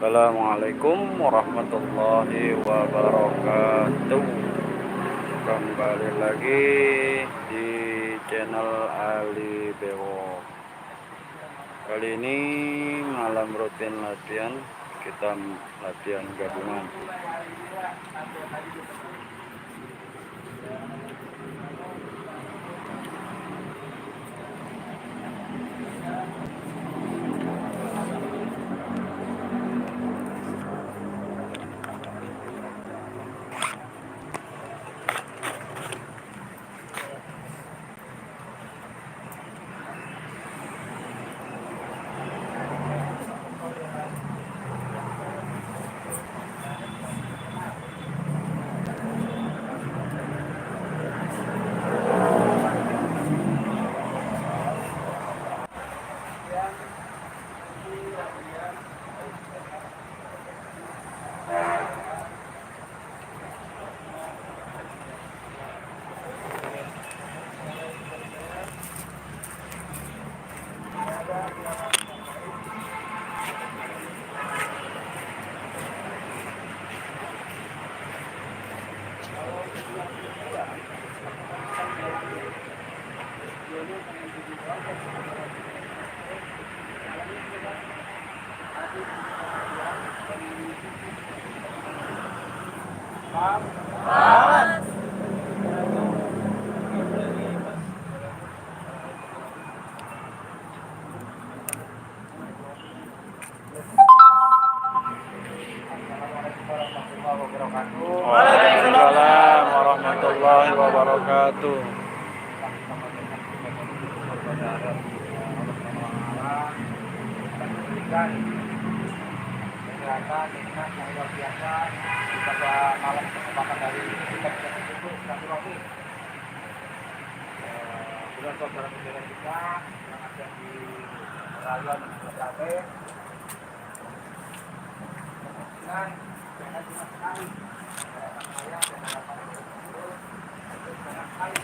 Assalamualaikum warahmatullahi wabarakatuh. Kembali lagi di channel Ali Bewok. Kali ini malam rutin latihan, kita latihan gabungan. Waalaikumsalam warahmatullahi wabarakatuh. Kesehatan, nikmat yang luar biasa pada malam kesempatan dari kita tersebut silaturahmi dengan saudara-saudara kita yang ada di Raya dan Jakarta. Dan sangat sekali saya dan harapan tersebut sangat sekali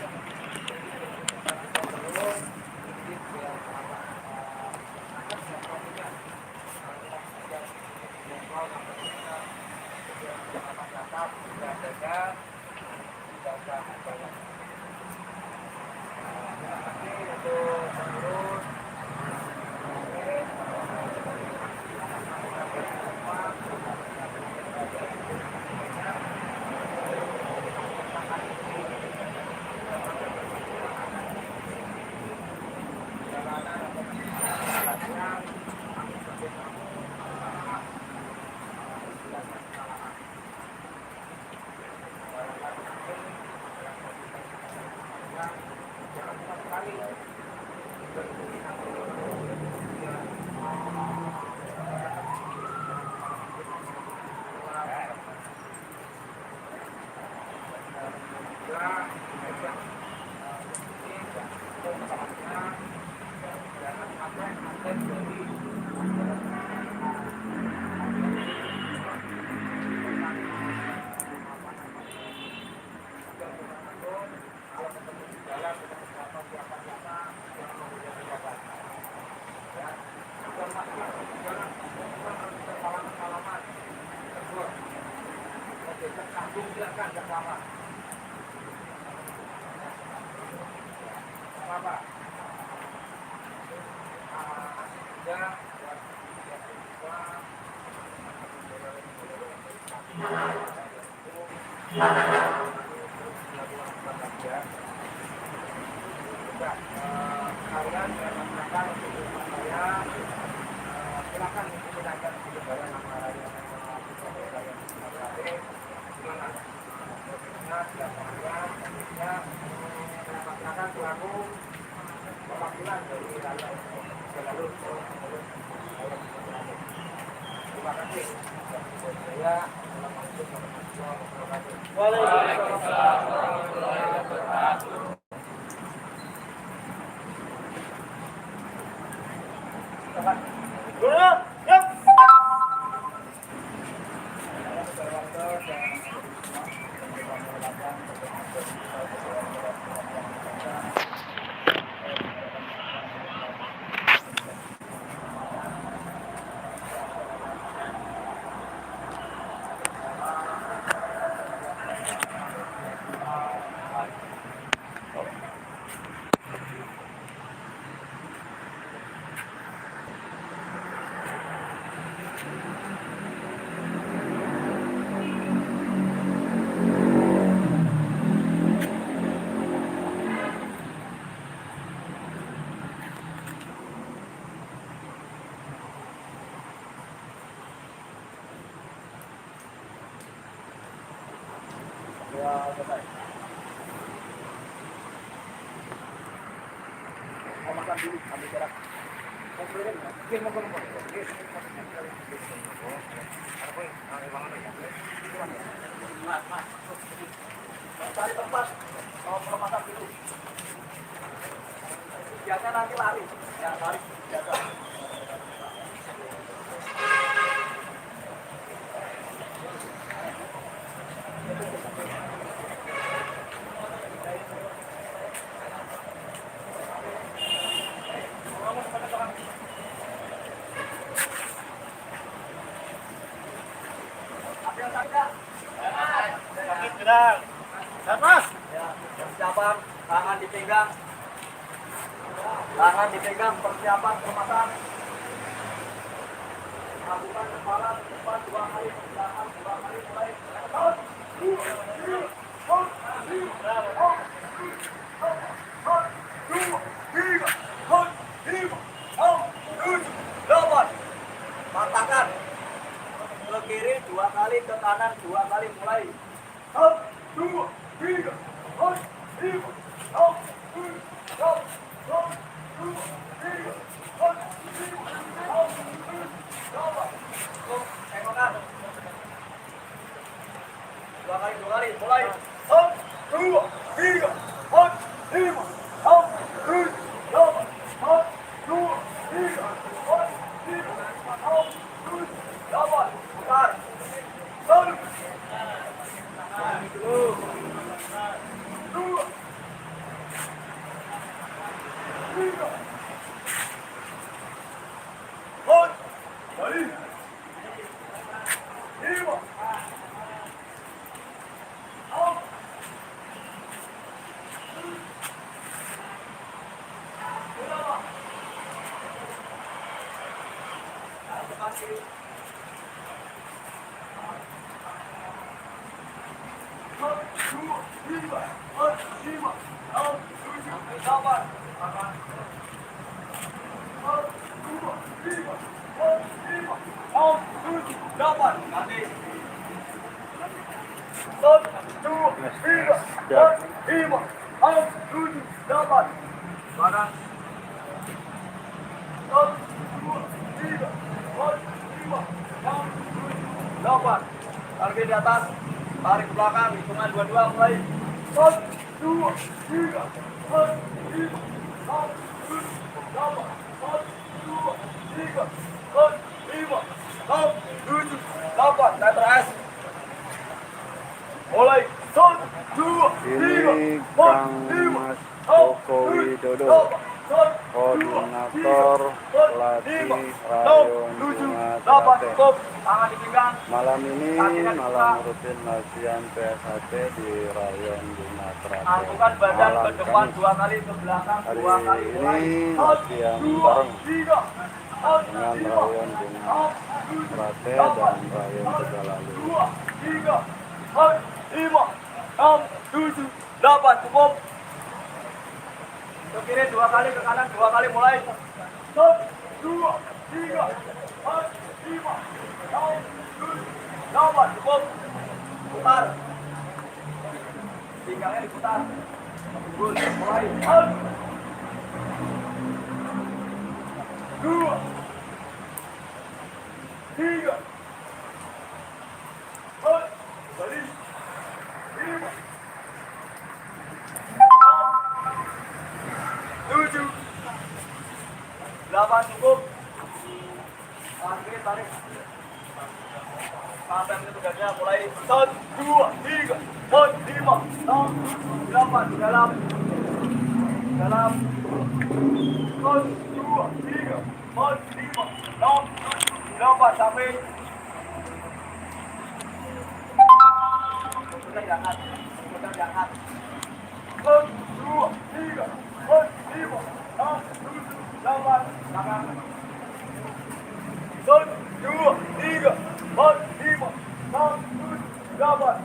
selesai. Mau makan dulu, ambil jarak. Mau beli nggak? Mungkin mau beli. Cari tempat, mau makan dulu. Biasanya nanti lari, ya lari biasa. Mas. Ya, persiapan tangan dipegang. Tangan dipegang, persiapan permasalahan. Lakukan kepala depan 2 kali, belakang 2 kali, mulai. Patahkan ke kiri 2 kali, ke kanan 2 kali, mulai. 1, 2, 3, 4, 5, 2 kali, mulai. 1, 2, 3, 4, 5, 6, 7, 8, 1, 2, 3, 4, 5, 6, 7, 8, putar. 1, 2, 3, 4, balik. 5, Target di atas, tarik ke belakang, hitungan 22 mulai. 1, 2, 3, 4, 5, 6, 7, 8, 1, 2, 3, 4, 5, 6, 7, 8, saya teras. Mulai. 1, 2, 3, 4, 5, 6, Joko Widodo, Koordinator Pelatih Rayon Bunga Ternate. Tangan dipegang. Malam ini malam rutin latihan PSHT di Rayon Bunga Ternate. Angkukan badan Malam ke depan Kamis. 2 kali, ke belakang 2 kali. Hari ini latihan bareng dengan Rayon Bunga Ternate dan Rayon Tegalalu. 2, 3, 4, 5, 6, 7, 8, cukup. Ke kiri 2 kali, ke kanan 2 kali, mulai. 1, 2, 3, 4, 5, 6, 7, 8, cukup. Putar. Pinggangnya diputar. Good, mulai. 1, 2, 3, 4, balik. 5, 7, 8, cukup. Tarik. Sampai menit tugasnya mulai. 1, 2, 3, 4, 5, 6, 8, di dalam. 1, 2, 3, 4, 5, 6, 8, sampai. Kita diangkat. 1, 2, 3, 4, 5, 6, 7, 8, belakang. 1, 2, 3, 4, 5, 6, 7, 8.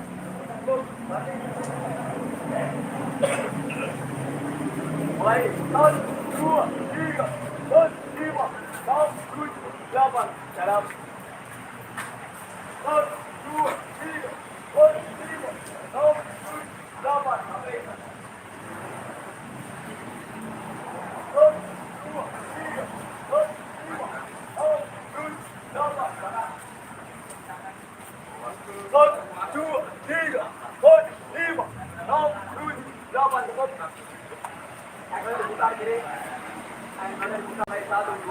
Mulai. 1, 2, 3, 4, 5, 6, 7, 8. Dalam. 1, 2, 3, 4, 5, 6, 7,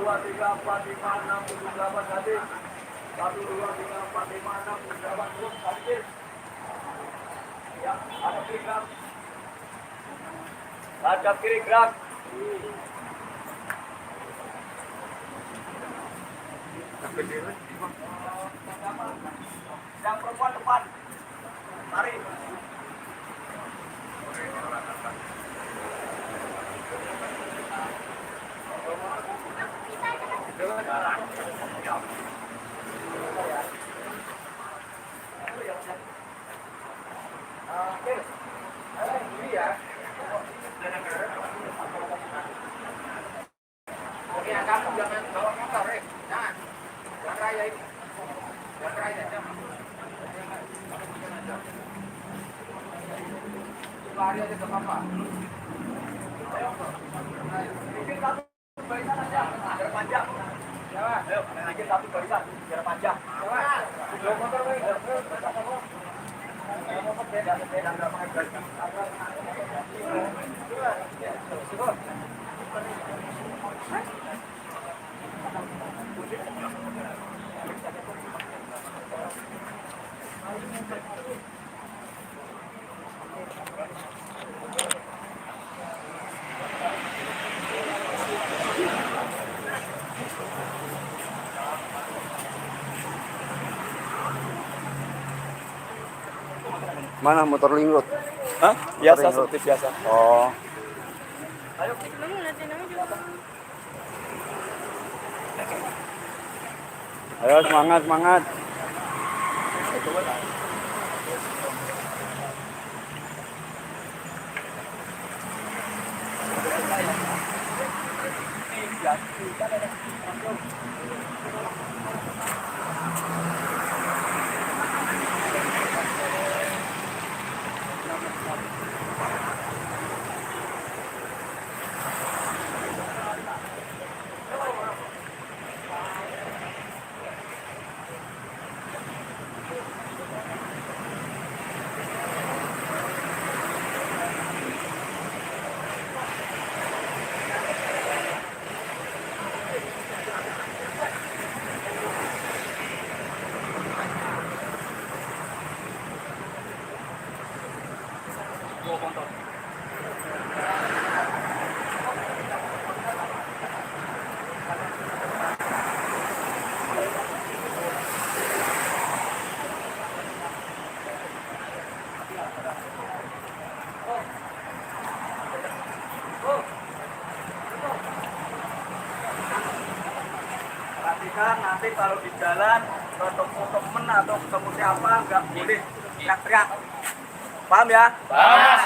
2, 3, 4, 5, 6, 7, 8 habis. 1, 2, 3, 4, 5, 6, 7, 8 terus habis. Ya, hadap kiri gerak. Hadap kiri gerak. Yang perempuan depan. Tarik. Kamu jangan bawa motor, jangan. Jangan raya ini. Jangan raya, jangan. Lari aja ke papa. Ayo. Bikin satu barisan aja, biar panjang. Ayo, bikin satu barisan, biar panjang. Bawa motor, ayo. Motor beda, berapa barisan. Mana motor linglot? Hah? Biasa Motor seperti biasa. Oh. Ayo. Ayo semangat, semangat. Perhatikan nanti kalau di jalan ketemu temen atau ketemu siapa nggak boleh teriak-teriak. Paham ya? Paham.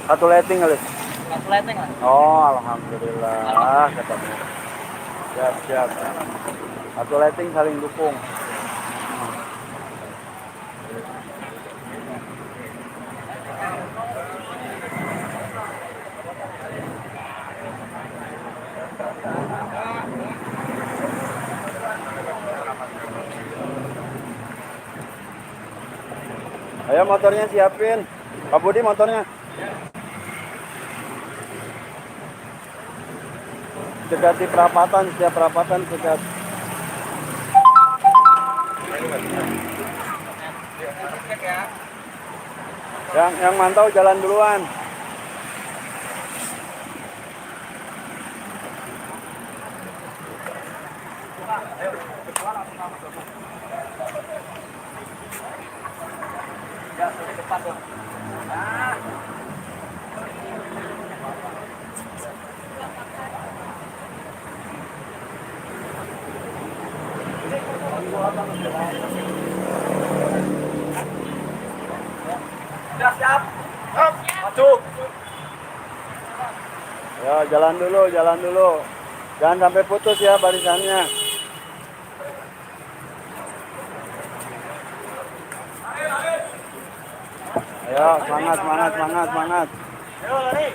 Satu letting kali. Satu leteng lah. Oh, alhamdulillah ketemu. Siap, siap. Satu letting saling dukung. Ayo motornya siapin. Pak Budi motornya. Cegat di perapatan, setiap perapatan cegat. Yang mantau jalan duluan. Ya, cepat dong. Sudah siap? Maju. Ya, jalan dulu, jalan dulu. Jangan sampai putus ya barisannya. Ayo, semangat, semangat, semangat, semangat. Ayo lari.